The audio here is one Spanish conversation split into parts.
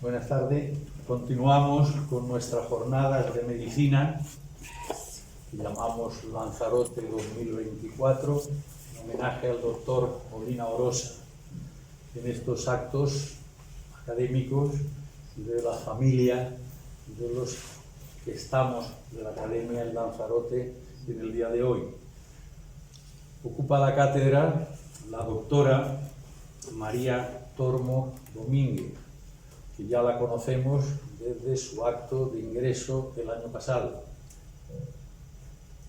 Buenas tardes. Continuamos con nuestras jornadas de medicina que llamamos Lanzarote 2024, en homenaje al doctor Molina Orosa. En estos actos académicos de la familia de los que estamos de la Academia en Lanzarote en el día de hoy. Ocupa la cátedra la doctora María Tormo Domínguez, que ya la conocemos desde su acto de ingreso el año pasado.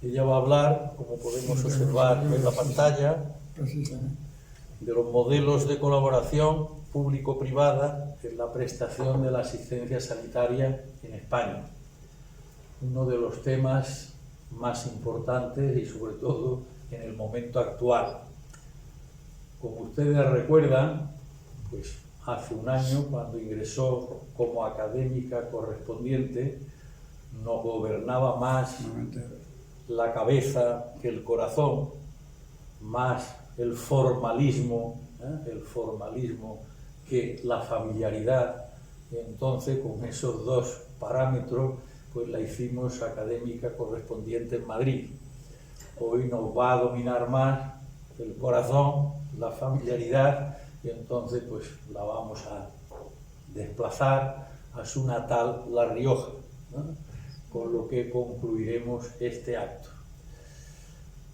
Ella va a hablar, como podemos observar en la pantalla, de los modelos de colaboración público-privada en la prestación de la asistencia sanitaria en España. Uno de los temas más importantes y sobre todo en el momento actual. Como ustedes recuerdan, pues hace un año, cuando ingresó como académica correspondiente, nos gobernaba más la cabeza que el corazón, más el formalismo que la familiaridad. Y entonces, con esos dos parámetros, pues la hicimos académica correspondiente en Madrid. Hoy nos va a dominar más el corazón, la familiaridad, y entonces pues la vamos a desplazar a su natal La Rioja, ¿no? Con lo que concluiremos este acto.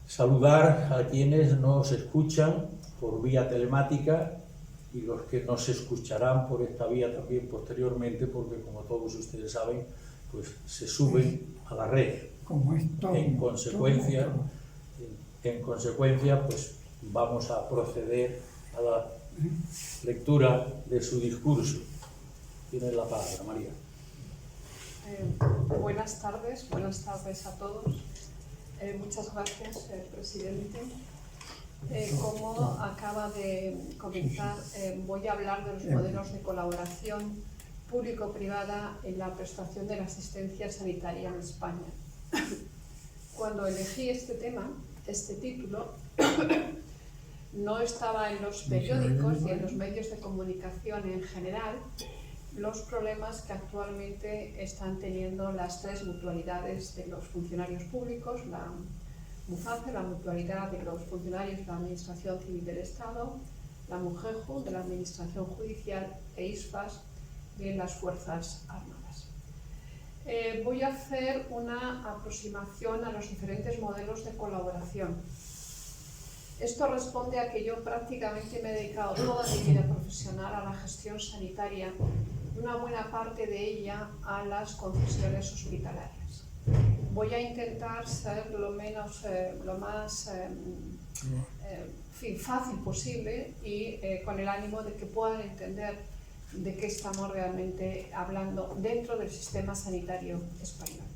Saludar a quienes nos escuchan por vía telemática y los que nos escucharán por esta vía también posteriormente, porque como todos ustedes saben, pues se suben a la red. En consecuencia, pues vamos a proceder a la lectura de su discurso. Tiene la palabra, María. Buenas tardes a todos. Muchas gracias, presidente. Como acaba de comentar, voy a hablar de los modelos de colaboración público-privada en la prestación de la asistencia sanitaria en España. Cuando elegí este tema, este título, no estaba en los periódicos y en los medios de comunicación en general los problemas que actualmente están teniendo las tres mutualidades de los funcionarios públicos, la MUFACE, la mutualidad de los funcionarios de la Administración Civil del Estado, la MUGEJU de la Administración Judicial e ISFAS de las Fuerzas Armadas. Voy a hacer una aproximación a los diferentes modelos de colaboración. Esto responde a que yo prácticamente me he dedicado toda mi vida profesional a la gestión sanitaria, una buena parte de ella a las concesiones hospitalarias. Voy a intentar ser lo más fácil posible y con el ánimo de que puedan entender de qué estamos realmente hablando dentro del sistema sanitario español.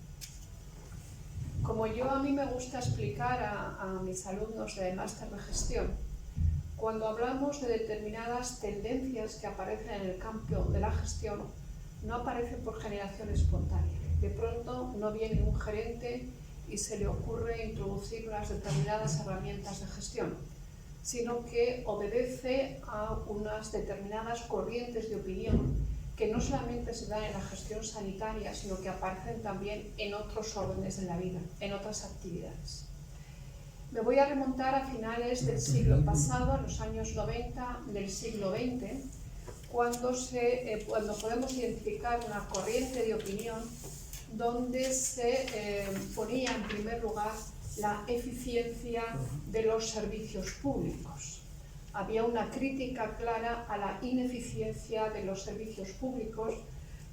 Como a mí me gusta explicar a mis alumnos de máster de gestión, cuando hablamos de determinadas tendencias que aparecen en el campo de la gestión, no aparecen por generación espontánea. De pronto no viene un gerente y se le ocurre introducir unas determinadas herramientas de gestión, sino que obedece a unas determinadas corrientes de opinión que no solamente se dan en la gestión sanitaria, sino que aparecen también en otros órdenes de la vida, en otras actividades. Me voy a remontar a finales del siglo pasado, a los años 90 del siglo XX, cuando podemos identificar una corriente de opinión donde se ponía en primer lugar la eficiencia de los servicios públicos. Había una crítica clara a la ineficiencia de los servicios públicos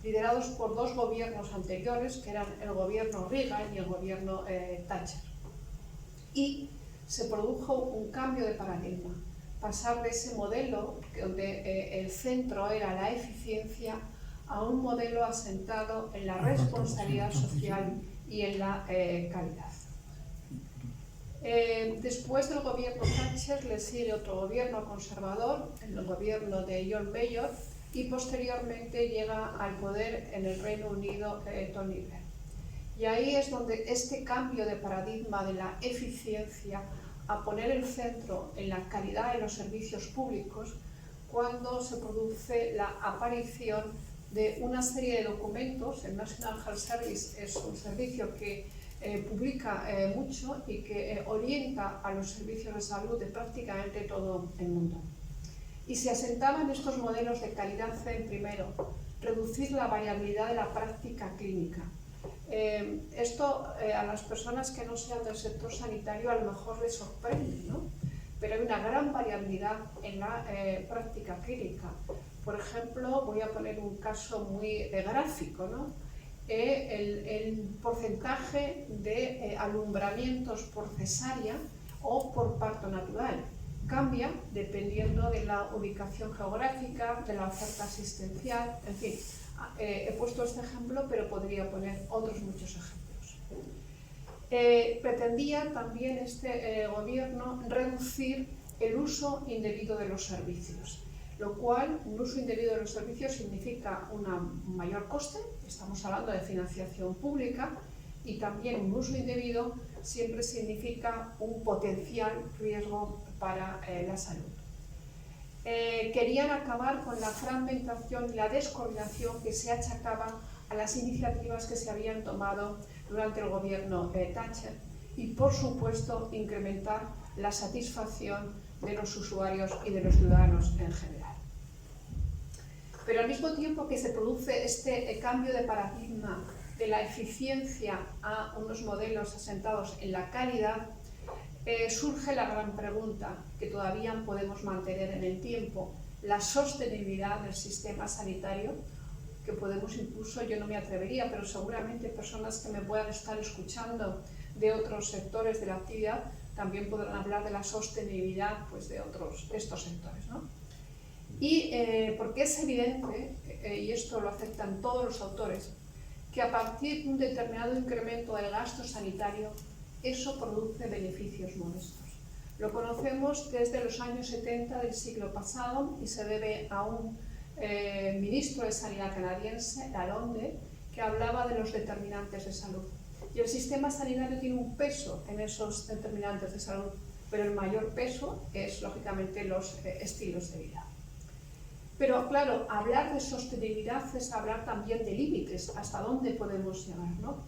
liderados por dos gobiernos anteriores, que eran el gobierno Reagan y el gobierno Thatcher. Y se produjo un cambio de paradigma, pasar de ese modelo donde el centro era la eficiencia a un modelo asentado en la responsabilidad social y en la calidad. Después del gobierno Thatcher le sigue otro gobierno conservador, el gobierno de John Major, y posteriormente llega al poder en el Reino Unido Tony Blair. Y ahí es donde este cambio de paradigma de la eficiencia a poner el centro en la calidad de los servicios públicos, cuando se produce la aparición de una serie de documentos. El National Health Service es un servicio que publica mucho y que orienta a los servicios de salud de prácticamente todo el mundo. Y se asentaban estos modelos de calidad en primero, reducir la variabilidad de la práctica clínica. Esto a las personas que no sean del sector sanitario a lo mejor les sorprende, ¿no? Pero hay una gran variabilidad en la práctica clínica. Por ejemplo, voy a poner un caso muy gráfico, ¿no? El porcentaje de alumbramientos por cesárea o por parto natural cambia dependiendo de la ubicación geográfica, de la oferta asistencial, en fin. He puesto este ejemplo, pero podría poner otros muchos ejemplos. Pretendía también este gobierno reducir el uso indebido de los servicios, lo cual un uso indebido de los servicios significa un mayor coste, estamos hablando de financiación pública, y también un uso indebido siempre significa un potencial riesgo para la salud. Querían acabar con la fragmentación y la descoordinación que se achacaba a las iniciativas que se habían tomado durante el gobierno Thatcher y, por supuesto, incrementar la satisfacción de los usuarios y de los ciudadanos en general. Pero al mismo tiempo que se produce este cambio de paradigma de la eficiencia a unos modelos asentados en la calidad, surge la gran pregunta que todavía podemos mantener en el tiempo: la sostenibilidad del sistema sanitario, que podemos incluso, yo no me atrevería, pero seguramente personas que me puedan estar escuchando de otros sectores de la actividad también podrán hablar de la sostenibilidad, pues, de estos sectores, ¿no? Y porque es evidente, y esto lo aceptan todos los autores, que a partir de un determinado incremento del gasto sanitario, eso produce beneficios modestos. Lo conocemos desde los años 70 del siglo pasado y se debe a un ministro de Sanidad canadiense, Lalonde, que hablaba de los determinantes de salud. Y el sistema sanitario tiene un peso en esos determinantes de salud, pero el mayor peso es, lógicamente, los estilos de vida. Pero, claro, hablar de sostenibilidad es hablar también de límites, hasta dónde podemos llegar, ¿no?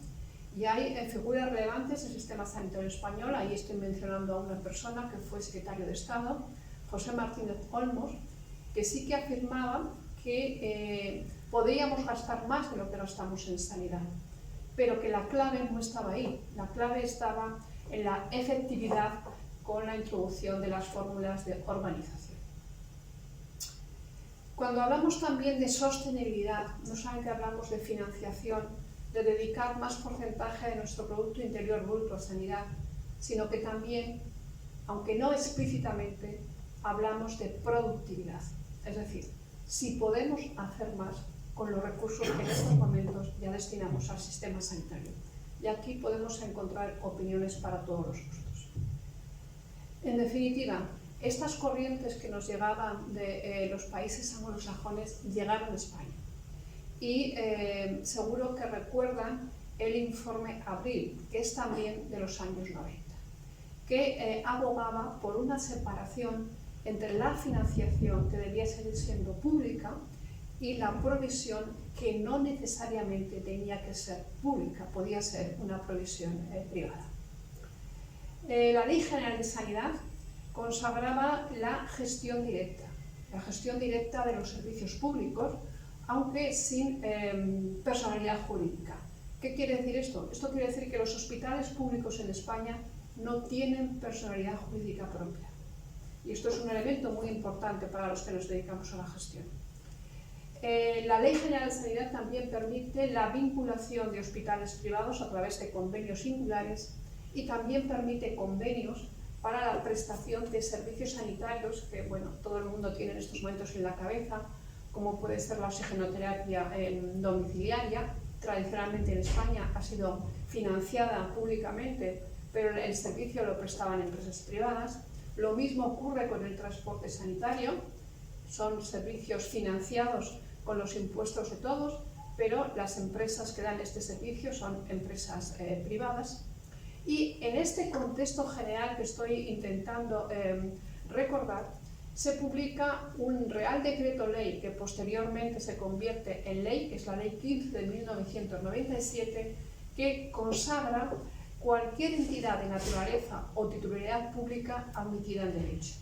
Y hay figuras relevantes del sistema sanitario español. Ahí estoy mencionando a una persona que fue secretario de Estado, José Martínez Olmos, que sí que afirmaba que podríamos gastar más de lo que gastamos en sanidad, pero que la clave no estaba ahí. La clave estaba en la efectividad con la introducción de las fórmulas de organización. Cuando hablamos también de sostenibilidad, no solamente hablamos de financiación, de dedicar más porcentaje de nuestro Producto Interior Bruto a sanidad, sino que también, aunque no explícitamente, hablamos de productividad. Es decir, si podemos hacer más con los recursos que en estos momentos ya destinamos al sistema sanitario. Y aquí podemos encontrar opiniones para todos los gustos. En definitiva, estas corrientes que nos llegaban de los países anglosajones llegaron a España. Y seguro que recuerdan el informe Abril, que es también de los años 90, que abogaba por una separación entre la financiación, que debía seguir siendo pública, y la provisión, que no necesariamente tenía que ser pública, podía ser una provisión privada. La Ley General de Sanidad consagraba la gestión directa de los servicios públicos, aunque sin personalidad jurídica. ¿Qué quiere decir esto? Esto quiere decir que los hospitales públicos en España no tienen personalidad jurídica propia. Y esto es un elemento muy importante para los que nos dedicamos a la gestión. La Ley General de Sanidad también permite la vinculación de hospitales privados a través de convenios singulares y también permite convenios para la prestación de servicios sanitarios que, bueno, todo el mundo tiene en estos momentos en la cabeza, como puede ser la oxigenoterapia domiciliaria. Tradicionalmente en España ha sido financiada públicamente, pero el servicio lo prestaban empresas privadas. Lo mismo ocurre con el transporte sanitario. Son servicios financiados con los impuestos de todos, pero las empresas que dan este servicio son empresas privadas. Y en este contexto general que estoy intentando recordar, se publica un Real Decreto Ley que posteriormente se convierte en ley, que es la Ley 15 de 1997, que consagra cualquier entidad de naturaleza o titularidad pública admitida en derecho.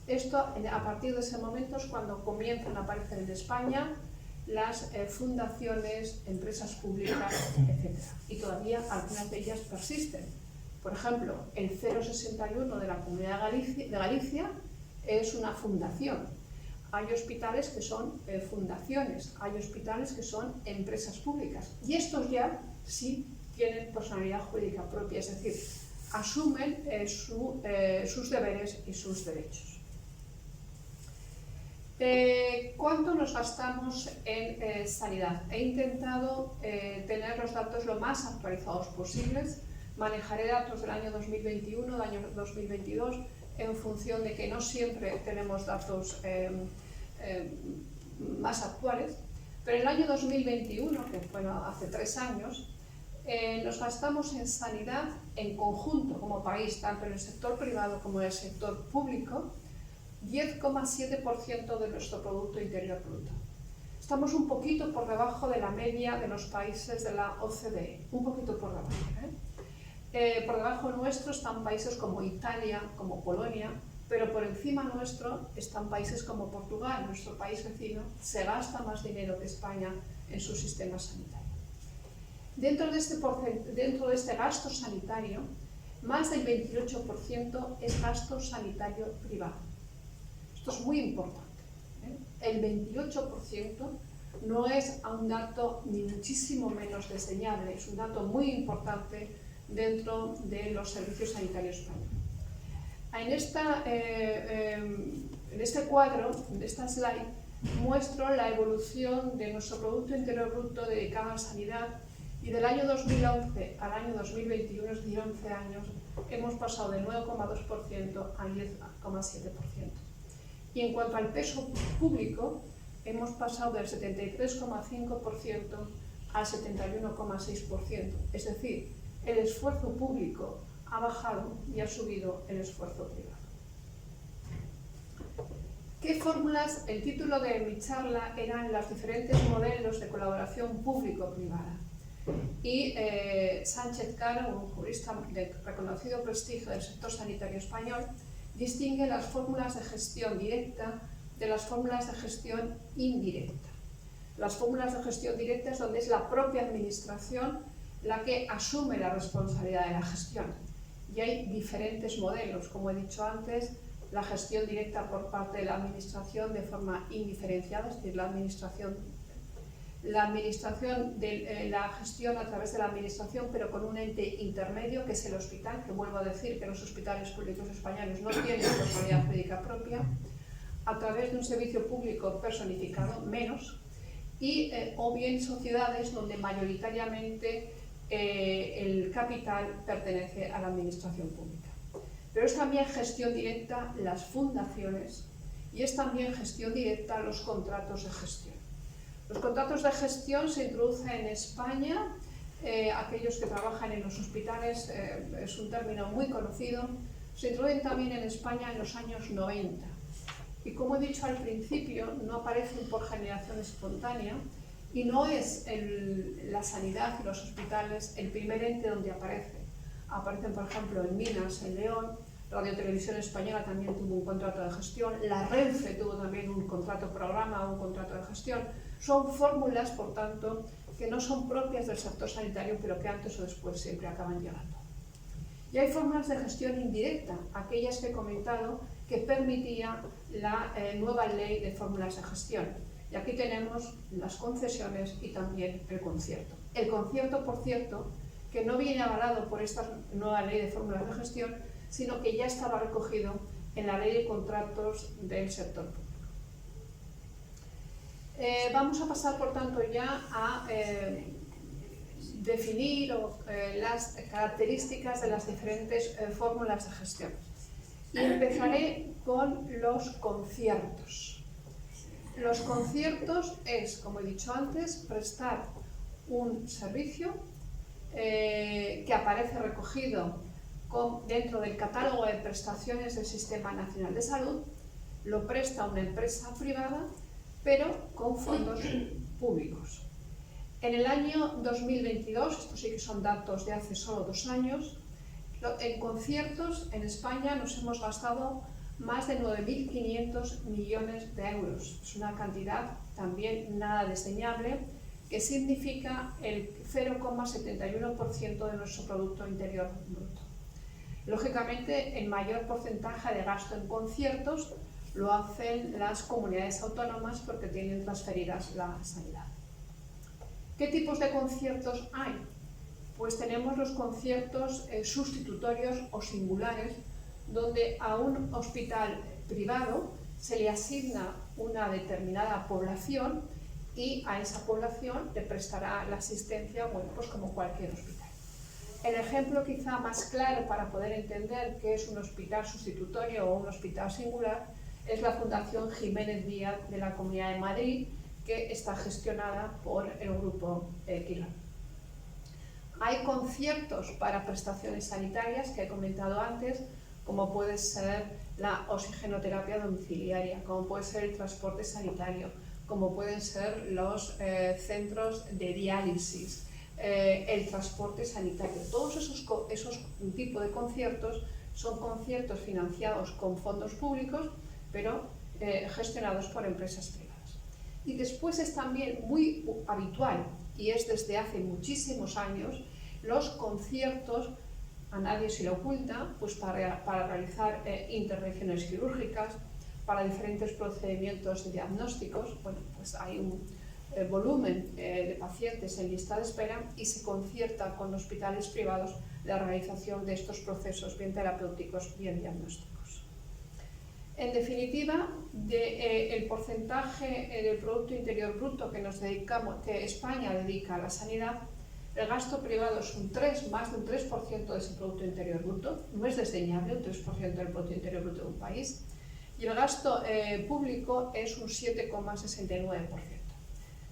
Esto, a partir de ese momento, es cuando comienzan a aparecer en España las fundaciones, empresas públicas, etc. Y todavía algunas de ellas persisten. Por ejemplo, el 061 de la Comunidad de Galicia es una fundación. Hay hospitales que son fundaciones, hay hospitales que son empresas públicas. Y estos ya sí tienen personalidad jurídica propia, es decir, asumen sus deberes y sus derechos. ¿Cuánto nos gastamos en sanidad? He intentado tener los datos lo más actualizados posibles. Manejaré datos del año 2021, del año 2022, en función de que no siempre tenemos datos más actuales. Pero en el año 2021, que fue hace 3 años, nos gastamos en sanidad en conjunto como país, tanto en el sector privado como en el sector público, 10,7% de nuestro Producto Interior Bruto. Estamos un poquito por debajo de la media de los países de la OCDE, un poquito por debajo. Por debajo nuestro están países como Italia, como Polonia, pero por encima nuestro están países como Portugal, nuestro país vecino. Se gasta más dinero que España en su sistema sanitario. Dentro de este gasto sanitario, más del 28% es gasto sanitario privado. Esto es muy importante. El 28% no es un dato ni muchísimo menos desdeñable, es un dato muy importante dentro de los servicios sanitarios españoles. En este cuadro, en esta slide, muestro la evolución de nuestro Producto Interior Bruto dedicado a la sanidad, y del año 2011 al año 2021, es decir, 11 años, hemos pasado del 9,2% al 10,7%. Y en cuanto al peso público, hemos pasado del 73,5% al 71,6%. Es decir, el esfuerzo público ha bajado y ha subido el esfuerzo privado. ¿Qué fórmulas? El título de mi charla eran los diferentes modelos de colaboración público-privada. Y Sánchez Caro, un jurista de reconocido prestigio del sector sanitario español, distingue las fórmulas de gestión directa de las fórmulas de gestión indirecta. Las fórmulas de gestión directa es donde es la propia administración la que asume la responsabilidad de la gestión. Y hay diferentes modelos, como he dicho antes, la gestión directa por parte de la administración de forma indiferenciada, es decir, la gestión a través de la administración, pero con un ente intermedio que es el hospital, que vuelvo a decir que los hospitales públicos españoles no tienen personalidad jurídica propia, a través de un servicio público personificado, menos, y o bien sociedades donde mayoritariamente el capital pertenece a la administración pública. Pero es también gestión directa las fundaciones y es también gestión directa los contratos de gestión. Los contratos de gestión se introducen en España, aquellos que trabajan en los hospitales, es un término muy conocido, se introducen también en España en los años 90. Y como he dicho al principio, no aparecen por generación espontánea y no es la sanidad y los hospitales el primer ente donde aparece. Aparecen, por ejemplo, en Minas, en León, Radio Televisión Española también tuvo un contrato de gestión, la Renfe tuvo también un contrato programa, un contrato de gestión. Son fórmulas, por tanto, que no son propias del sector sanitario, pero que antes o después siempre acaban llegando. Y hay fórmulas de gestión indirecta, aquellas que he comentado, que permitía la nueva ley de fórmulas de gestión. Y aquí tenemos las concesiones y también el concierto. El concierto, por cierto, que no viene avalado por esta nueva ley de fórmulas de gestión, sino que ya estaba recogido en la ley de contratos del sector público. Vamos a pasar, por tanto, ya a definir las características de las diferentes fórmulas de gestión. Y empezaré con los conciertos. Los conciertos es, como he dicho antes, prestar un servicio que aparece recogido dentro del catálogo de prestaciones del Sistema Nacional de Salud lo presta una empresa privada, pero con fondos públicos. En el año 2022, estos sí que son datos de hace solo 2 años, en conciertos en España nos hemos gastado más de 9.500 millones de euros. Es una cantidad también nada desdeñable, que significa el 0,71% de nuestro Producto Interior Bruto. Lógicamente, el mayor porcentaje de gasto en conciertos lo hacen las comunidades autónomas porque tienen transferidas la sanidad. ¿Qué tipos de conciertos hay? Pues tenemos los conciertos sustitutorios o singulares, donde a un hospital privado se le asigna una determinada población y a esa población le prestará la asistencia, bueno, pues como cualquier hospital. El ejemplo quizá más claro para poder entender qué es un hospital sustitutorio o un hospital singular es la Fundación Jiménez Díaz de la Comunidad de Madrid, que está gestionada por el Grupo Quirón. Hay conciertos para prestaciones sanitarias que he comentado antes, como puede ser la oxigenoterapia domiciliaria, como puede ser el transporte sanitario, como pueden ser los centros de diálisis, el transporte sanitario. Todos esos tipos de conciertos son conciertos financiados con fondos públicos, pero gestionados por empresas privadas. Y después es también muy habitual, y es desde hace muchísimos años, los conciertos, a nadie se le oculta, pues para realizar intervenciones quirúrgicas, para diferentes procedimientos diagnósticos. Bueno, pues hay un volumen de pacientes en lista de espera y se concierta con hospitales privados la realización de estos procesos, bien terapéuticos, bien diagnósticos. En definitiva, el porcentaje del Producto Interior Bruto que España dedica a la sanidad, el gasto privado es más de un 3% de ese Producto Interior Bruto, no es desdeñable un 3% del Producto Interior Bruto de un país, y el gasto público es un 7,69%.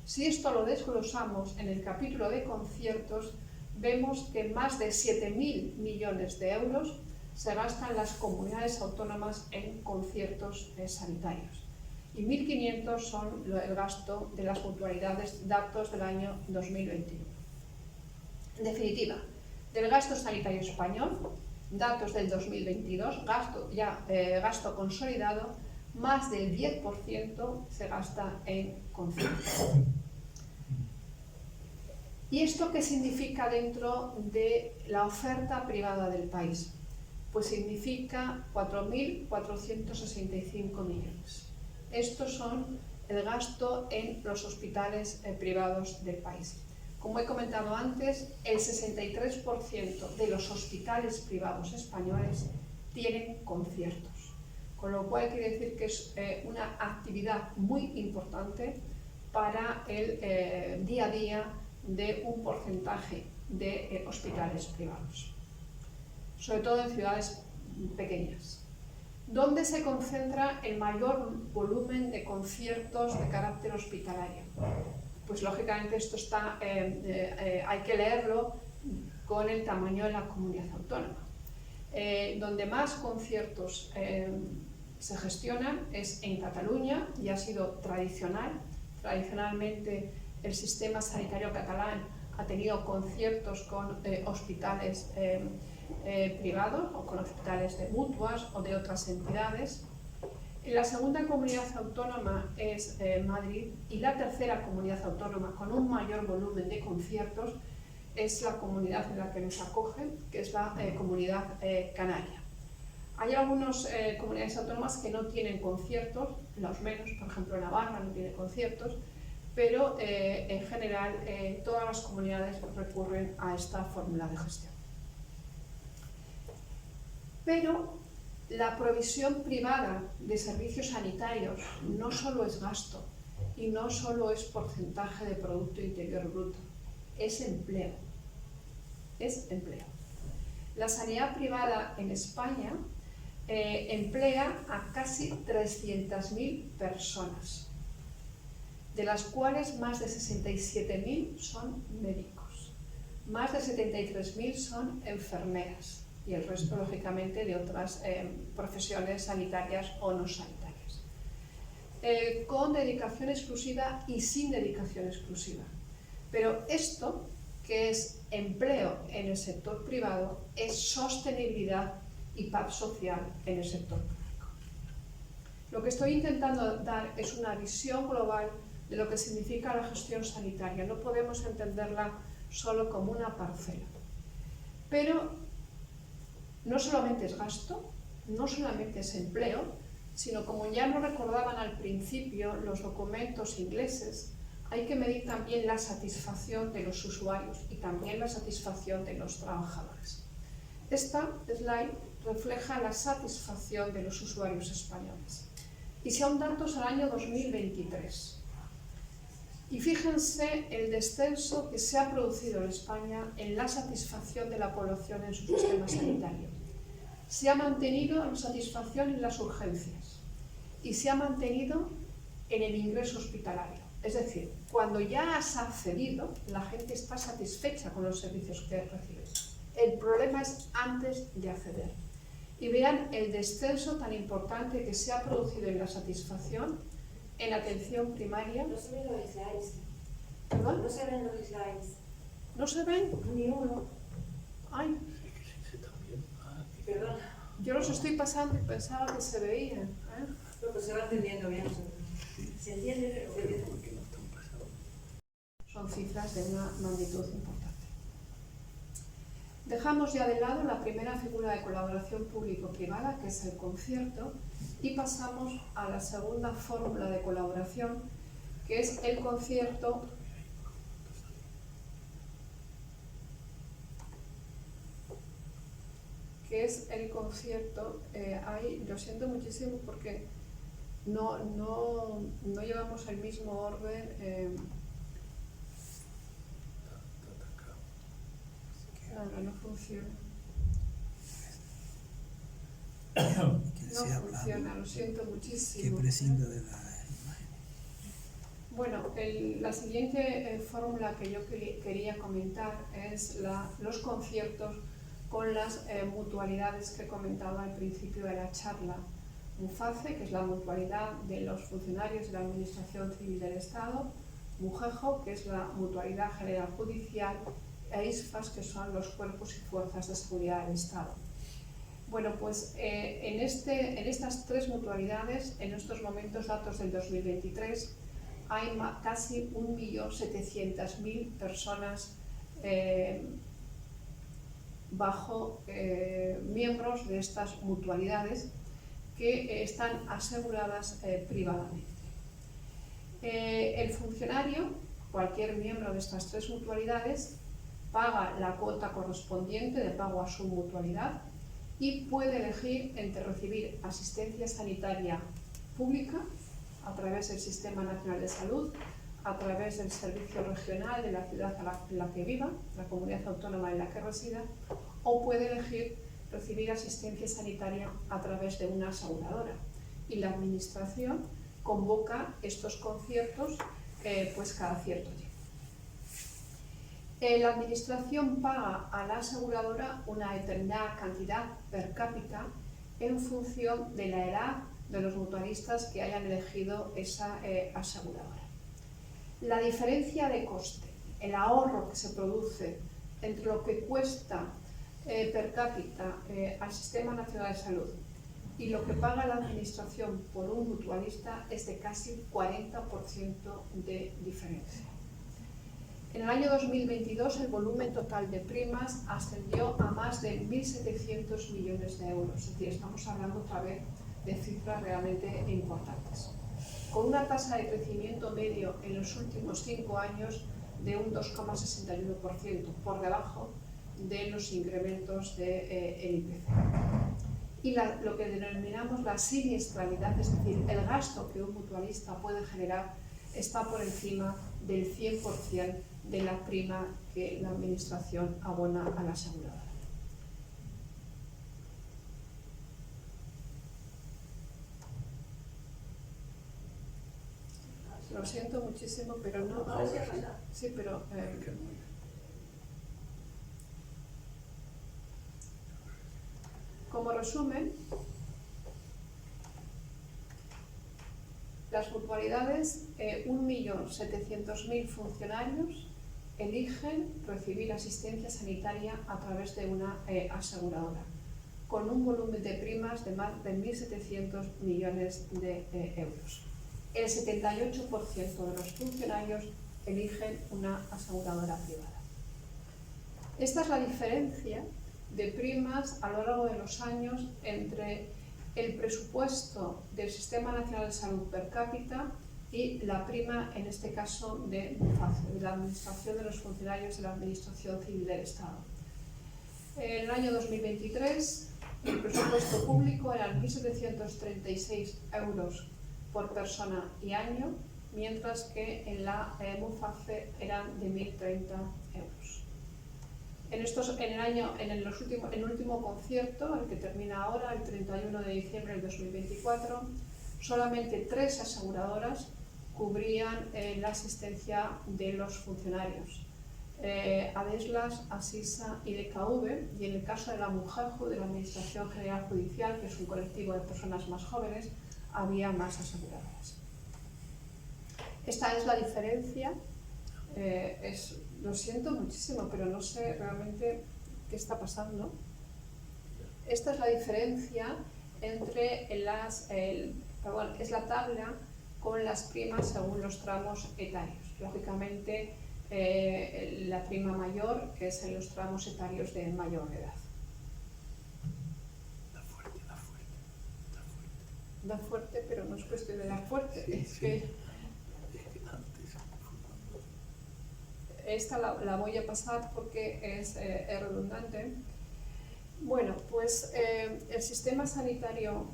Si esto lo desglosamos en el capítulo de conciertos, vemos que más de 7.000 millones de euros se gastan las comunidades autónomas en conciertos sanitarios. Y 1.500 son el gasto de las mutualidades, datos del año 2021. En definitiva, del gasto sanitario español, datos del 2022, gasto consolidado, más del 10% se gasta en conciertos. ¿Y esto qué significa dentro de la oferta privada del país? Pues significa 4.465 millones. Estos son el gasto en los hospitales privados del país. Como he comentado antes, el 63% de los hospitales privados españoles tienen conciertos, con lo cual quiere decir que es una actividad muy importante para el día a día de un porcentaje de hospitales privados, sobre todo en ciudades pequeñas. ¿Dónde se concentra el mayor volumen de conciertos de carácter hospitalario? Pues lógicamente esto hay que leerlo con el tamaño de la comunidad autónoma. Donde más conciertos se gestionan es en Cataluña, y ha sido tradicionalmente el sistema sanitario catalán ha tenido conciertos con hospitales privados o con hospitales de mutuas o de otras entidades. La segunda comunidad autónoma es Madrid, y la tercera comunidad autónoma con un mayor volumen de conciertos es la comunidad en la que nos acogen, que es la comunidad canaria. Hay algunas comunidades autónomas que no tienen conciertos, los menos, por ejemplo Navarra no tiene conciertos, pero en general todas las comunidades recurren a esta fórmula de gestión. Pero la provisión privada de servicios sanitarios no solo es gasto y no solo es porcentaje de Producto Interior Bruto, es empleo. Es empleo. La sanidad privada en España emplea a casi 300.000 personas, de las cuales más de 67.000 son médicos, más de 73.000 son enfermeras y el resto, lógicamente, de otras profesiones sanitarias o no sanitarias. con dedicación exclusiva y sin dedicación exclusiva. Pero esto, que es empleo en el sector privado, es sostenibilidad y paz social en el sector público. Lo que estoy intentando dar es una visión global de lo que significa la gestión sanitaria. No podemos entenderla solo como una parcela. Pero no solamente es gasto, no solamente es empleo, sino, como ya nos recordaban al principio los documentos ingleses, hay que medir también la satisfacción de los usuarios y también la satisfacción de los trabajadores. Esta slide refleja la satisfacción de los usuarios españoles. Y son datos al año 2023. Y fíjense el descenso que se ha producido en España en la satisfacción de la población en su sistema sanitario. Se ha mantenido la satisfacción en las urgencias y se ha mantenido en el ingreso hospitalario. Es decir, cuando ya has accedido, la gente está satisfecha con los servicios que recibe. El problema es antes de acceder. Y vean el descenso tan importante que se ha producido en la satisfacción en atención primaria. No se ven los slides. ¿Perdón? No se ven los slides. ¿No se ven? Ni uno. Ay, Perdón. yo los estoy pasando y pensaba que se veían. Pero pues se va entendiendo bien. ¿Se entiende? ¿Se entiende? Son cifras de una magnitud importante. Dejamos ya de lado la primera figura de colaboración público-privada, que es el concierto, y pasamos a la segunda fórmula de colaboración, que es el concierto lo siento muchísimo porque no llevamos el mismo orden. Ahora no funciona. No funciona, lo siento muchísimo. Que prescinda de la imagen. Bueno, la siguiente fórmula que yo quería comentar es los conciertos con las mutualidades que comentaba al principio de la charla. MUFACE, que es la mutualidad de los funcionarios de la Administración Civil del Estado, MUGEJO, que es la Mutualidad General Judicial, e ISFAS, que son los cuerpos y fuerzas de seguridad del Estado. Bueno, pues en estas tres mutualidades, en estos momentos, datos del 2023, hay casi 1.700.000 personas bajo miembros de estas mutualidades que están aseguradas privadamente. El funcionario, cualquier miembro de estas tres mutualidades, paga la cuota correspondiente de pago a su mutualidad y puede elegir entre recibir asistencia sanitaria pública a través del Sistema Nacional de Salud, a través del servicio regional de la ciudad en la que viva, la comunidad autónoma en la que resida, o puede elegir recibir asistencia sanitaria a través de una aseguradora. Y la Administración convoca estos conciertos pues cada cierto tiempo. La Administración paga a la aseguradora una determinada cantidad per cápita en función de la edad de los mutualistas que hayan elegido esa aseguradora. La diferencia de coste, el ahorro que se produce entre lo que cuesta per cápita al Sistema Nacional de Salud y lo que paga la Administración por un mutualista es de casi 40% de diferencia. En el año 2022 el volumen total de primas ascendió a más de 1.700 millones de euros, es decir, estamos hablando otra vez de cifras realmente importantes, con una tasa de crecimiento medio en los últimos 5 años de un 2,61%, por debajo de los incrementos del IPC. Y lo que denominamos la siniestralidad, es decir, el gasto que un mutualista puede generar, está por encima del 100% de la prima que la Administración abona a la aseguradora. Lo siento muchísimo, pero no. Sí, pero como resumen, Las mutualidades, 1.700.000 funcionarios eligen recibir asistencia sanitaria a través de una aseguradora, con un volumen de primas de más de 1.700 millones de euros. El 78% de los funcionarios eligen una aseguradora privada. Esta es la diferencia de primas a lo largo de los años entre el presupuesto del Sistema Nacional de Salud per cápita y la prima, en este caso, de MUFACE, de la Administración de los Funcionarios de la Administración Civil del Estado. En el año 2023, el presupuesto público era 1.736 euros por persona y año, mientras que en la MUFACE eran de 1.030 euros. En el último concierto, el que termina ahora, el 31 de diciembre del 2024, solamente 3 aseguradoras cubrían la asistencia de los funcionarios: Adeslas, Asisa y DKV, y en el caso de la MUJEJU, de la Administración General Judicial, que es un colectivo de personas más jóvenes, había más aseguradoras. Esta es la diferencia. Lo siento muchísimo, pero no sé realmente qué está pasando. Esta es la diferencia entre es la tabla con las primas según los tramos etarios. Lógicamente, la prima mayor es en los tramos etarios de mayor edad. Da fuerte, pero no es cuestión de dar fuerte. Esta la voy a pasar porque es redundante. Bueno, pues el sistema sanitario,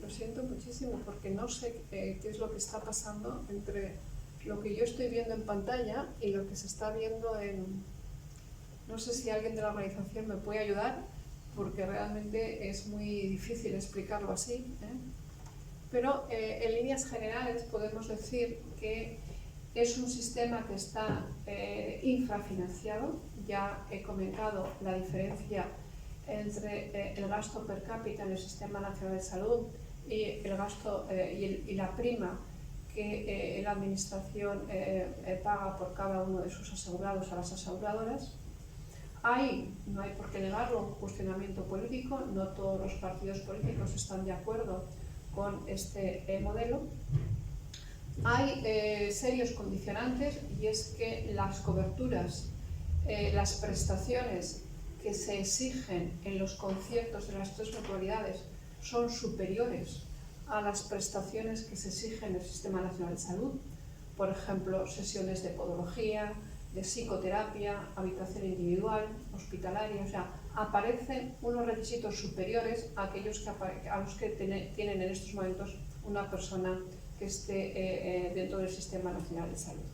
lo siento muchísimo porque no sé qué es lo que está pasando entre lo que yo estoy viendo en pantalla y lo que se está viendo en... No sé si alguien de la organización me puede ayudar, porque realmente es muy difícil explicarlo así, Pero en líneas generales podemos decir que es un sistema que está infrafinanciado. Ya he comentado la diferencia entre el gasto per cápita en el Sistema Nacional de Salud y el gasto y la prima que la Administración paga por cada uno de sus asegurados a las aseguradoras. No hay por qué negarlo, un cuestionamiento político. No todos los partidos políticos están de acuerdo con este modelo. Hay serios condicionantes, y es que las coberturas, las prestaciones que se exigen en los conciertos de las 3 mutualidades son superiores a las prestaciones que se exigen en el Sistema Nacional de Salud. Por ejemplo, sesiones de podología, de psicoterapia, habitación individual, hospitalaria. O sea, aparecen unos requisitos superiores a aquellos a los que tienen en estos momentos una persona que esté dentro del Sistema Nacional de Salud.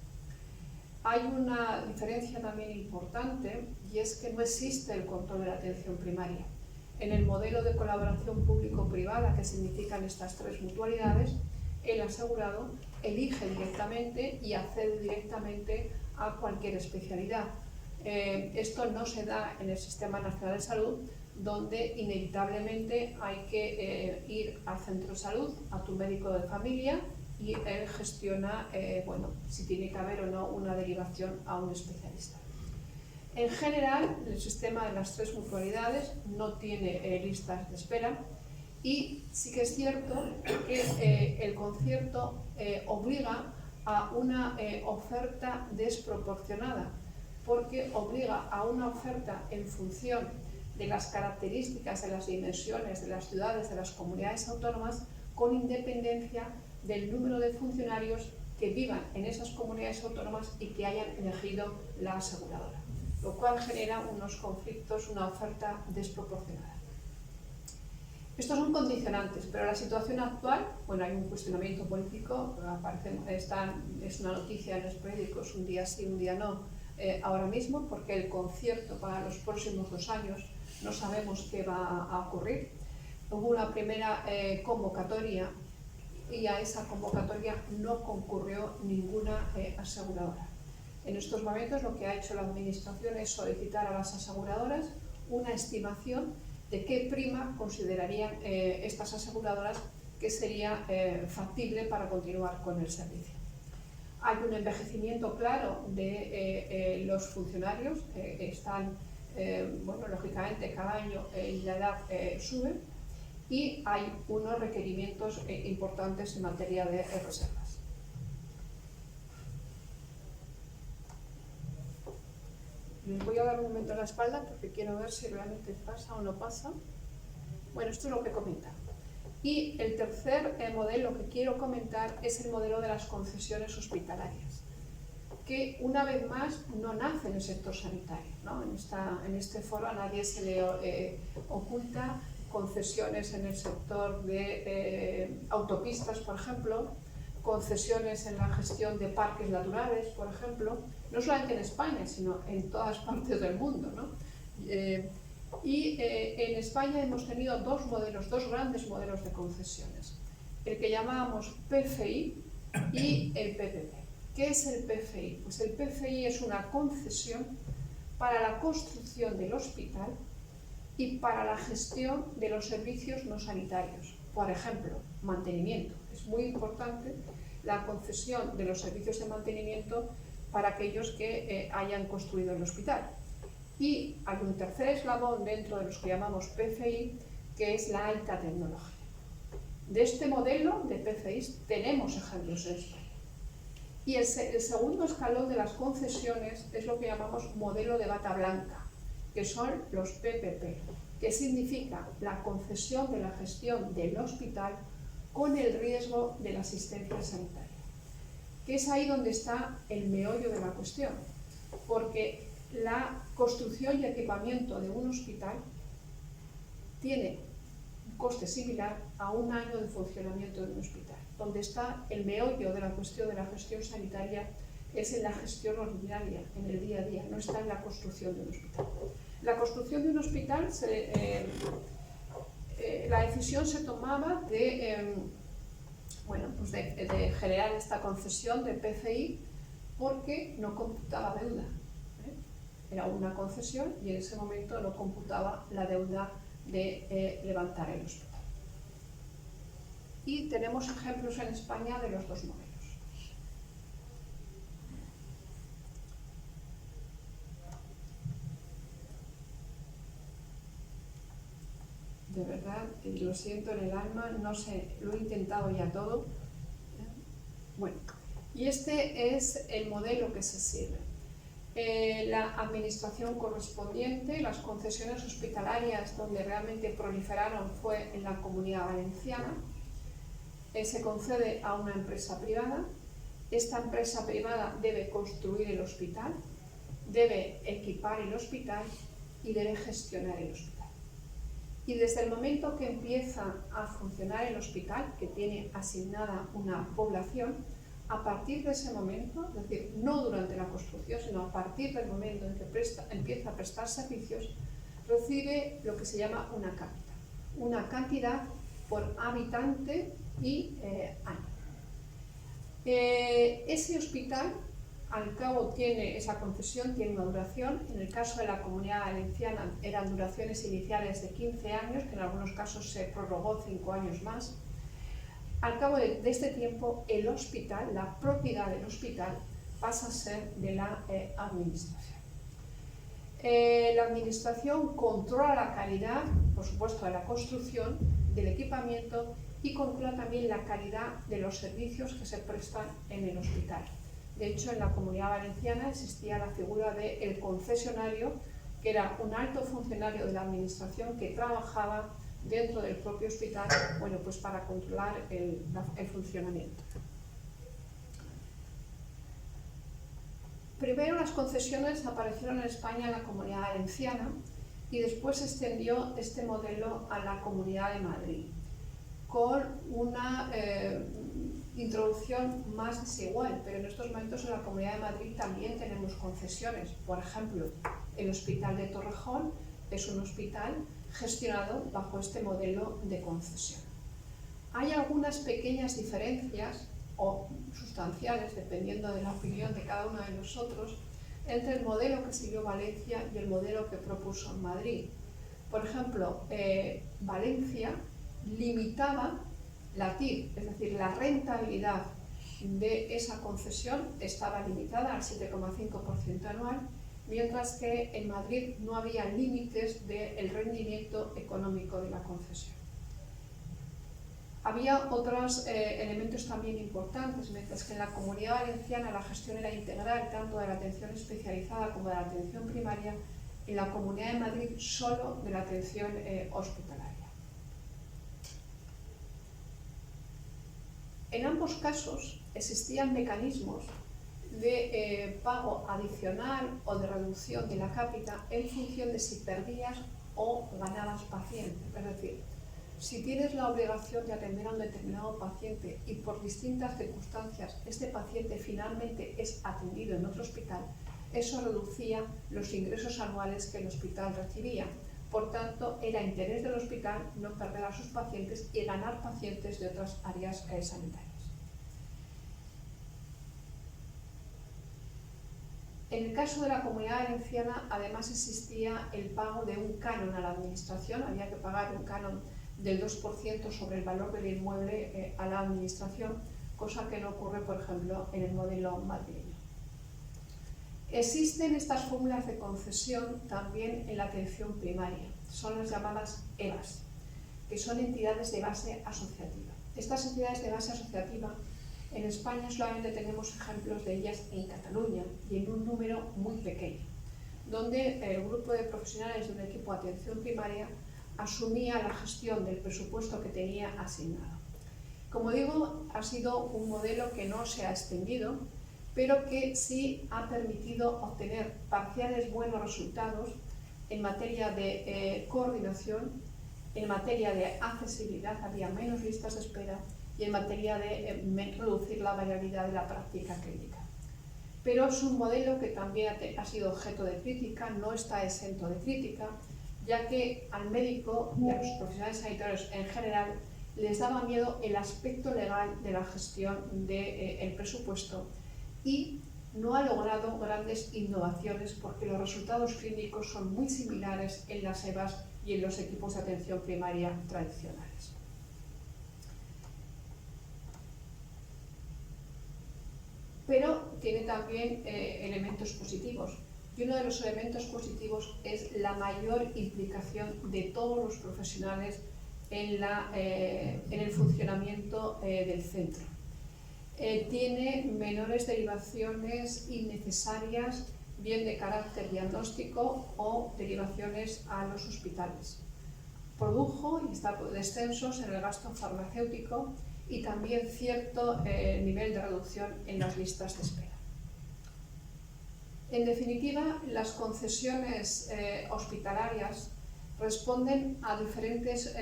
Hay una diferencia también importante, y es que no existe el control de la atención primaria. En el modelo de colaboración público-privada que significan estas 3 mutualidades, el asegurado elige directamente y accede directamente a cualquier especialidad. Esto no se da en el Sistema Nacional de Salud, donde inevitablemente hay que ir al centro de salud, a tu médico de familia, y él gestiona si tiene que haber o no una derivación a un especialista. En general, el sistema de las 3 mutualidades no tiene listas de espera, y sí que es cierto que el concierto obliga a una oferta desproporcionada, porque obliga a una oferta en función de las características, de las dimensiones de las ciudades, de las comunidades autónomas, con independencia del número de funcionarios que vivan en esas comunidades autónomas y que hayan elegido la aseguradora, lo cual genera unos conflictos, una oferta desproporcionada. Estos son condicionantes, pero la situación actual, hay un cuestionamiento político, es una noticia en los periódicos, un día sí, un día no, ahora mismo, porque el concierto para los próximos 2 años no sabemos qué va a ocurrir. Hubo una primera convocatoria, y a esa convocatoria no concurrió ninguna aseguradora. En estos momentos lo que ha hecho la Administración es solicitar a las aseguradoras una estimación de qué prima considerarían estas aseguradoras que sería factible para continuar con el servicio. Hay un envejecimiento claro de los funcionarios, están, bueno, lógicamente cada año la edad sube, y hay unos requerimientos importantes en materia de reservas. Les voy a dar un momento a la espalda porque quiero ver si realmente pasa o no pasa. Bueno, esto es lo que comenta. Y el tercer modelo que quiero comentar es el modelo de las concesiones hospitalarias, que una vez más no nace en el sector sanitario, ¿no? En este foro a nadie se le oculta concesiones en el sector de autopistas, por ejemplo, concesiones en la gestión de parques naturales, por ejemplo, no solamente en España, sino en todas partes del mundo, ¿no? En España hemos tenido dos grandes modelos de concesiones, el que llamábamos PFI y el PPP. ¿Qué es el PFI? Pues el PFI es una concesión para la construcción del hospital y para la gestión de los servicios no sanitarios. Por ejemplo, mantenimiento. Es muy importante la concesión de los servicios de mantenimiento para aquellos que hayan construido el hospital. Y hay un tercer eslabón dentro de los que llamamos PFI, que es la alta tecnología. De este modelo de PFI tenemos ejemplos en España. Y el segundo escalón de las concesiones es lo que llamamos modelo de bata blanca, que son los PPP, que significa la concesión de la gestión del hospital con el riesgo de la asistencia sanitaria. Que es ahí donde está el meollo de la cuestión, porque la construcción y equipamiento de un hospital tiene un coste similar a un año de funcionamiento de un hospital. Donde está el meollo de la cuestión de la gestión sanitaria es en la gestión ordinaria, en el día a día, no está en la construcción de un hospital. La construcción de un hospital, la decisión se tomaba de generar esta concesión de PFI porque no computaba deuda. Era una concesión y en ese momento no computaba la deuda de levantar el hospital. Y tenemos ejemplos en España de los dos modelos. De verdad, lo siento en el alma, no sé, lo he intentado ya todo. Bueno, y este es el modelo que se sirve. La administración correspondiente, las concesiones hospitalarias donde realmente proliferaron fue en la Comunidad Valenciana. Se concede a una empresa privada. Esta empresa privada debe construir el hospital, debe equipar el hospital y debe gestionar el hospital. Y desde el momento que empieza a funcionar el hospital, que tiene asignada una población, a partir de ese momento, es decir, no durante la construcción, sino a partir del momento en que empieza a prestar servicios, recibe lo que se llama una cantidad por habitante y año. Ese hospital, al cabo, esa concesión tiene una duración. En el caso de la Comunidad Valenciana eran duraciones iniciales de 15 años, que en algunos casos se prorrogó 5 años más. Al cabo de este tiempo, el hospital, la propiedad del hospital, pasa a ser de la administración. La administración controla la calidad, por supuesto, de la construcción, del equipamiento y controla también la calidad de los servicios que se prestan en el hospital. De hecho, en la Comunidad Valenciana existía la figura del concesionario, que era un alto funcionario de la administración que trabajaba dentro del propio hospital, bueno, pues para controlar el funcionamiento. Primero las concesiones aparecieron en España en la Comunidad Valenciana y después se extendió este modelo a la Comunidad de Madrid, con una introducción más desigual, pero en estos momentos en la Comunidad de Madrid también tenemos concesiones. Por ejemplo, el Hospital de Torrejón es un hospital gestionado bajo este modelo de concesión. Hay algunas pequeñas diferencias o sustanciales, dependiendo de la opinión de cada uno de nosotros, entre el modelo que siguió Valencia y el modelo que propuso Madrid. Por ejemplo, Valencia limitaba la TIR, es decir, la rentabilidad de esa concesión estaba limitada al 7,5% anual, mientras que en Madrid no había límites del rendimiento económico de la concesión. Había otros elementos también importantes, mientras que en la Comunidad Valenciana la gestión era integral, tanto de la atención especializada como de la atención primaria, en la Comunidad de Madrid solo de la atención hospitalaria. En ambos casos existían mecanismos de pago adicional o de reducción de la cápita en función de si perdías o ganabas pacientes. Es decir, si tienes la obligación de atender a un determinado paciente y por distintas circunstancias este paciente finalmente es atendido en otro hospital, eso reducía los ingresos anuales que el hospital recibía. Por tanto, era interés del hospital no perder a sus pacientes y ganar pacientes de otras áreas sanitarias. En el caso de la Comunidad Valenciana, además existía el pago de un canon a la administración, había que pagar un canon del 2% sobre el valor del inmueble a la administración, cosa que no ocurre, por ejemplo, en el modelo madrileño. Existen estas fórmulas de concesión también en la atención primaria, son las llamadas EBAs, que son entidades de base asociativa. Estas entidades de base asociativa, en España solamente tenemos ejemplos de ellas en Cataluña y en un número muy pequeño, donde el grupo de profesionales de un equipo de atención primaria asumía la gestión del presupuesto que tenía asignado. Como digo, ha sido un modelo que no se ha extendido, pero que sí ha permitido obtener parciales buenos resultados en materia de coordinación, en materia de accesibilidad, había menos listas de espera, y en materia de reducir la variabilidad de la práctica clínica. Pero es un modelo que también ha sido objeto de crítica, no está exento de crítica, ya que al médico y a los profesionales sanitarios en general les daba miedo el aspecto legal de la gestión del presupuesto y no ha logrado grandes innovaciones porque los resultados clínicos son muy similares en las EBAs y en los equipos de atención primaria tradicionales. Pero tiene también elementos positivos. Y uno de los elementos positivos es la mayor implicación de todos los profesionales en el funcionamiento del centro. Tiene menores derivaciones innecesarias, bien de carácter diagnóstico o derivaciones a los hospitales. Produjo y está descensos en el gasto farmacéutico y también cierto nivel de reducción en las listas de espera. En definitiva, las concesiones hospitalarias responden a diferentes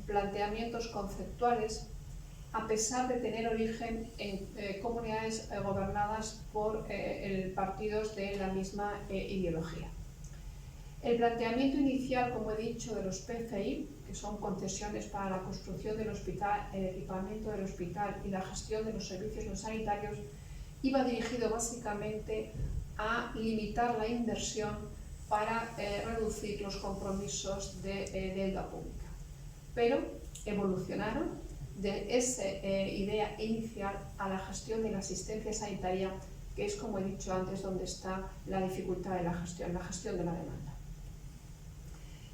planteamientos conceptuales a pesar de tener origen en comunidades gobernadas por partidos de la misma ideología. El planteamiento inicial, como he dicho, de los PFI, que son concesiones para la construcción del hospital, el equipamiento del hospital y la gestión de los servicios no sanitarios, iba dirigido básicamente a limitar la inversión para reducir los compromisos de deuda pública. Pero evolucionaron de esa idea inicial a la gestión de la asistencia sanitaria, que es, como he dicho antes, donde está la dificultad de la gestión de la demanda.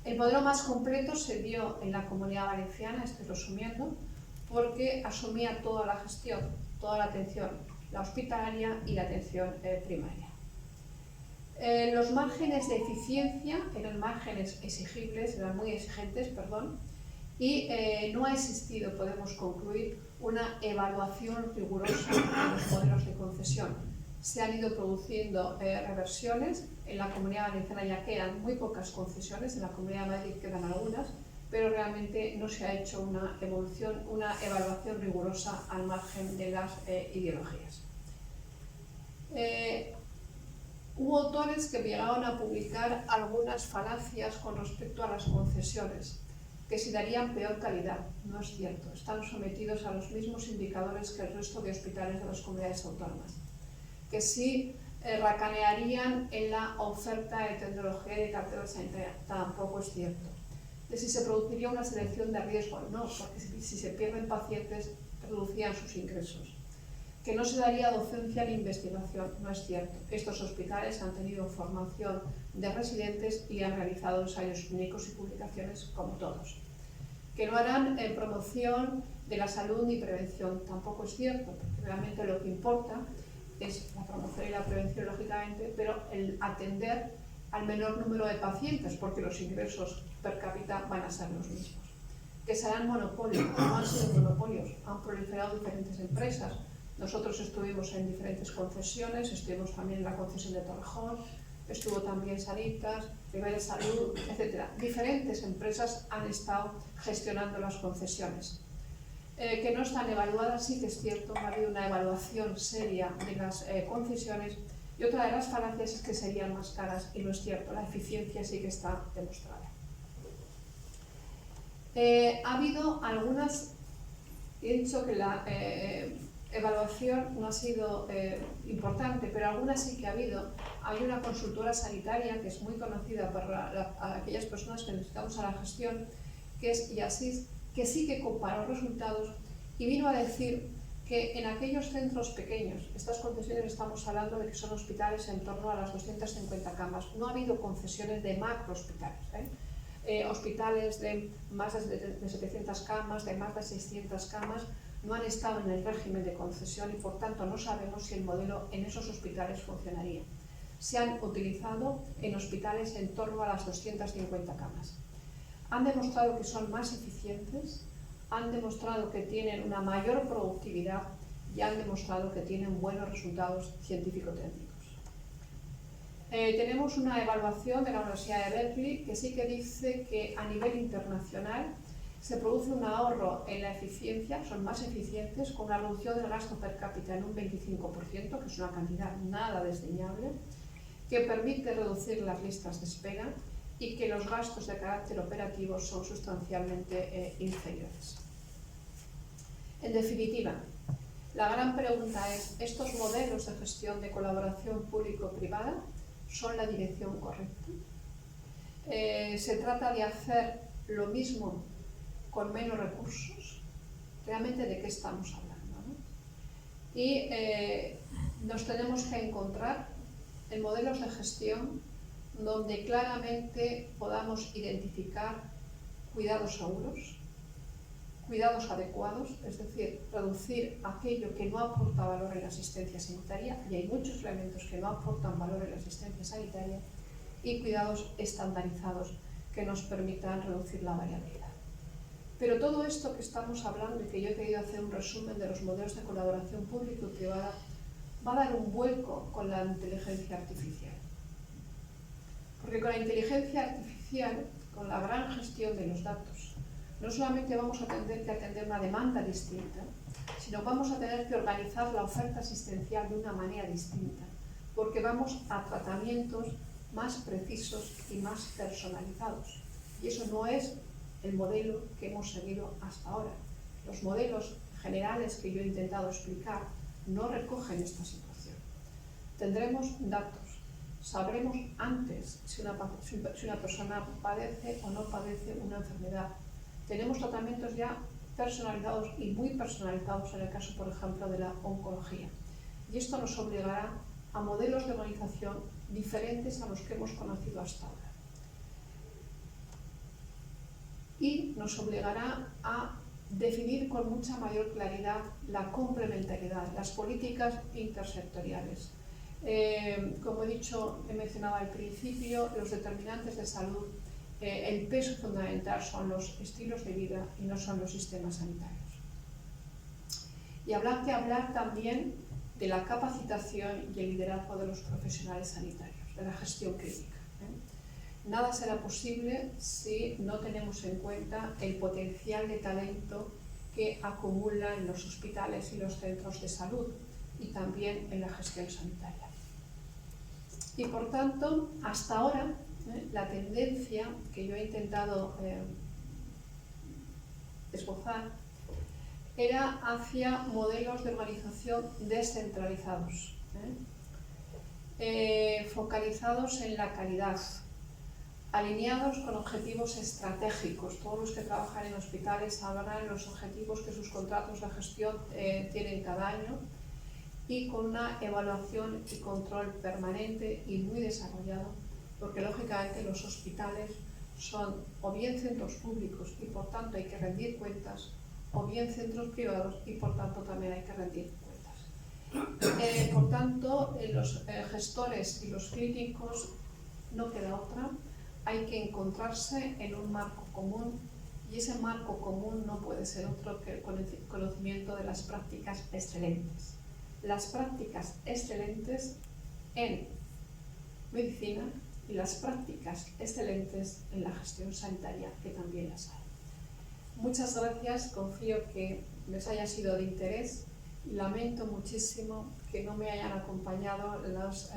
El modelo más completo se dio en la Comunidad Valenciana, estoy resumiendo, porque asumía toda la gestión, toda la atención, la hospitalaria y la atención primaria. Los márgenes de eficiencia eran márgenes exigibles, eran muy exigentes, y no ha existido, podemos concluir, una evaluación rigurosa de los modelos de concesión. Se han ido produciendo reversiones, en la Comunidad Valenciana ya quedan muy pocas concesiones, en la Comunidad de Madrid quedan algunas, pero realmente no se ha hecho una evaluación rigurosa al margen de las ideologías. Hubo autores que llegaron a publicar algunas falacias con respecto a las concesiones, que si darían peor calidad. No es cierto, están sometidos a los mismos indicadores que el resto de hospitales de las comunidades autónomas. Que sí racanearían en la oferta de tecnología y de cartera sanitaria, tampoco es cierto. de si se produciría una selección de riesgo. No, porque si se pierden pacientes, reducían sus ingresos. Que no se daría docencia ni investigación, no es cierto. Estos hospitales han tenido formación de residentes y han realizado ensayos clínicos y publicaciones como todos. Que no harán promoción de la salud ni prevención, tampoco es cierto, porque realmente lo que importa es la promoción y la prevención, lógicamente, pero el atender al menor número de pacientes, porque los ingresos per cápita van a ser los mismos. Que serán monopolios, no han sido monopolios, han proliferado diferentes empresas. Nosotros estuvimos en diferentes concesiones, estuvimos también en la concesión de Torrejón, estuvo también Sanitas, Ribera Salud, etc. Diferentes empresas han estado gestionando las concesiones. Que no están evaluadas, sí que es cierto, ha habido una evaluación seria de las concesiones, y otra de las falacias es que serían más caras, y no es cierto, la eficiencia sí que está demostrada. Ha habido algunas, he dicho que la evaluación no ha sido importante, pero algunas sí que ha habido. Hay una consultora sanitaria que es muy conocida para aquellas personas que necesitamos a la gestión, que es IASIS, que sí que comparó resultados y vino a decir que en aquellos centros pequeños, estas concesiones estamos hablando de que son hospitales en torno a las 250 camas, no ha habido concesiones de macro hospitales, hospitales de más de 700 camas, de más de 600 camas, no han estado en el régimen de concesión y por tanto no sabemos si el modelo en esos hospitales funcionaría. Se han utilizado en hospitales en torno a las 250 camas. Han demostrado que son más eficientes, han demostrado que tienen una mayor productividad y han demostrado que tienen buenos resultados científico-técnicos. Tenemos una evaluación de la Universidad de Berkeley que sí que dice que a nivel internacional se produce un ahorro en la eficiencia, son más eficientes, con una reducción del gasto per cápita en un 25%, que es una cantidad nada desdeñable, que permite reducir las listas de espera y que los gastos de carácter operativo son sustancialmente inferiores. En definitiva, la gran pregunta es, ¿estos modelos de gestión de colaboración público-privada son la dirección correcta? ¿Se trata de hacer lo mismo con menos recursos? ¿Realmente de qué estamos hablando, ¿no? Y nos tenemos que encontrar en modelos de gestión donde claramente podamos identificar cuidados seguros, cuidados adecuados, es decir, reducir aquello que no aporta valor en la asistencia sanitaria, y hay muchos elementos que no aportan valor en la asistencia sanitaria, y cuidados estandarizados que nos permitan reducir la variabilidad. Pero todo esto que estamos hablando y que yo he querido hacer un resumen de los modelos de colaboración público y privada va a dar un vuelco con la inteligencia artificial. Porque con la inteligencia artificial, con la gran gestión de los datos, no solamente vamos a tener que atender una demanda distinta, sino vamos a tener que organizar la oferta asistencial de una manera distinta, porque vamos a tratamientos más precisos y más personalizados. Y eso no es el modelo que hemos seguido hasta ahora. Los modelos generales que yo he intentado explicar no recogen esta situación. Tendremos datos, sabremos antes si una persona padece o no padece una enfermedad. Tenemos tratamientos ya personalizados y muy personalizados en el caso, por ejemplo, de la oncología. Y esto nos obligará a modelos de organización diferentes a los que hemos conocido hasta ahora. Y nos obligará a definir con mucha mayor claridad la complementariedad, las políticas intersectoriales. Como he dicho, he mencionado al principio, los determinantes de salud, el peso fundamental son los estilos de vida y no son los sistemas sanitarios. Y habrá que hablar también de la capacitación y el liderazgo de los profesionales sanitarios, de la gestión clínica. Nada será posible si no tenemos en cuenta el potencial de talento que acumula en los hospitales y los centros de salud y también en la gestión sanitaria. Y por tanto, hasta ahora, la tendencia que yo he intentado esbozar era hacia modelos de organización descentralizados, focalizados en la calidad, alineados con objetivos estratégicos. Todos los que trabajan en hospitales sabrán los objetivos que sus contratos de gestión tienen cada año, y con una evaluación y control permanente y muy desarrollado, porque lógicamente los hospitales son o bien centros públicos y por tanto hay que rendir cuentas, o bien centros privados y por tanto también hay que rendir cuentas. Por tanto, los gestores y los clínicos no queda otra, hay que encontrarse en un marco común, y ese marco común no puede ser otro que el conocimiento de las prácticas excelentes. Las prácticas excelentes en medicina y las prácticas excelentes en la gestión sanitaria, que también las hay. Muchas gracias, confío que les haya sido de interés. Lamento muchísimo que no me hayan acompañado los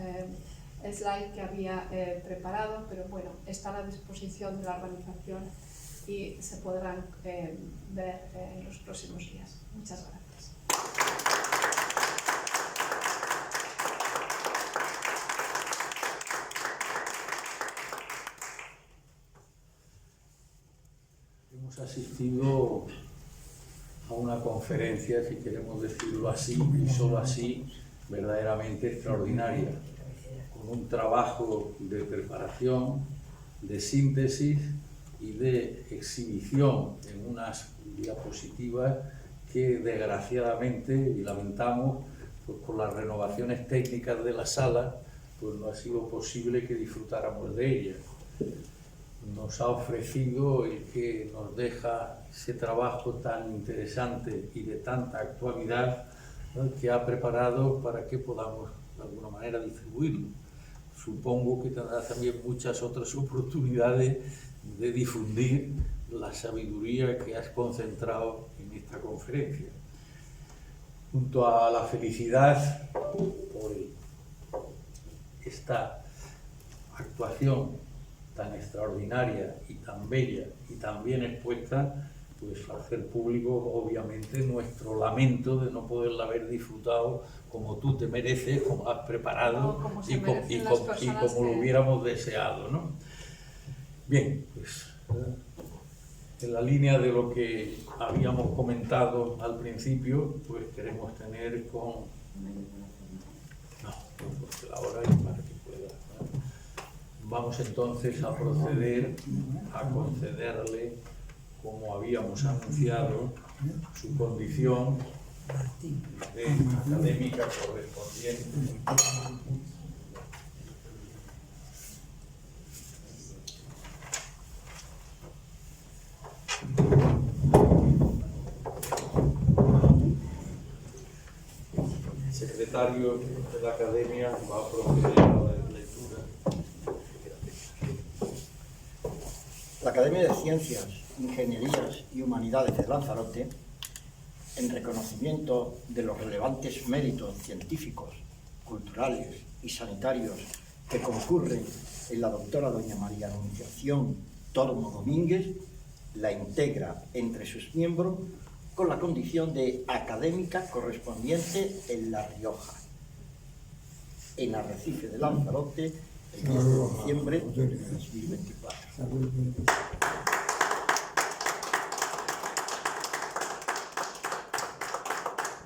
slides que había preparado, pero bueno, están a disposición de la organización y se podrán ver en los próximos días. Muchas gracias. Hemos asistido a una conferencia, si queremos decirlo así, y solo así, verdaderamente extraordinaria, con un trabajo de preparación, de síntesis y de exhibición en unas diapositivas que desgraciadamente, y lamentamos, pues por las renovaciones técnicas de la sala, pues no ha sido posible que disfrutáramos de ellas. Nos ha ofrecido el que nos deja ese trabajo tan interesante y de tanta actualidad, ¿no?, que ha preparado para que podamos de alguna manera distribuirlo. Supongo que tendrá también muchas otras oportunidades de difundir la sabiduría que has concentrado en esta conferencia. Junto a la felicidad por esta actuación tan extraordinaria y tan bella y tan bien expuesta, pues hacer público obviamente nuestro lamento de no poderla haber disfrutado como tú te mereces, como has preparado y como lo hubiéramos deseado, ¿no? Bien, pues en la línea de lo que habíamos comentado al principio, pues queremos tener con... No, porque la hora es para que pueda, ¿no? Vamos entonces a proceder a concederle, como habíamos anunciado, su condición de académica correspondiente. El secretario de la Academia va a proceder a la lectura. La Academia de Ciencias, Ingenierías y Humanidades de Lanzarote, en reconocimiento de los relevantes méritos científicos, culturales y sanitarios que concurren en la doctora doña María Anunciación Tormo Domínguez, la integra entre sus miembros con la condición de académica correspondiente en La Rioja, en Arrecife de Lanzarote, el 10 de diciembre de 2024.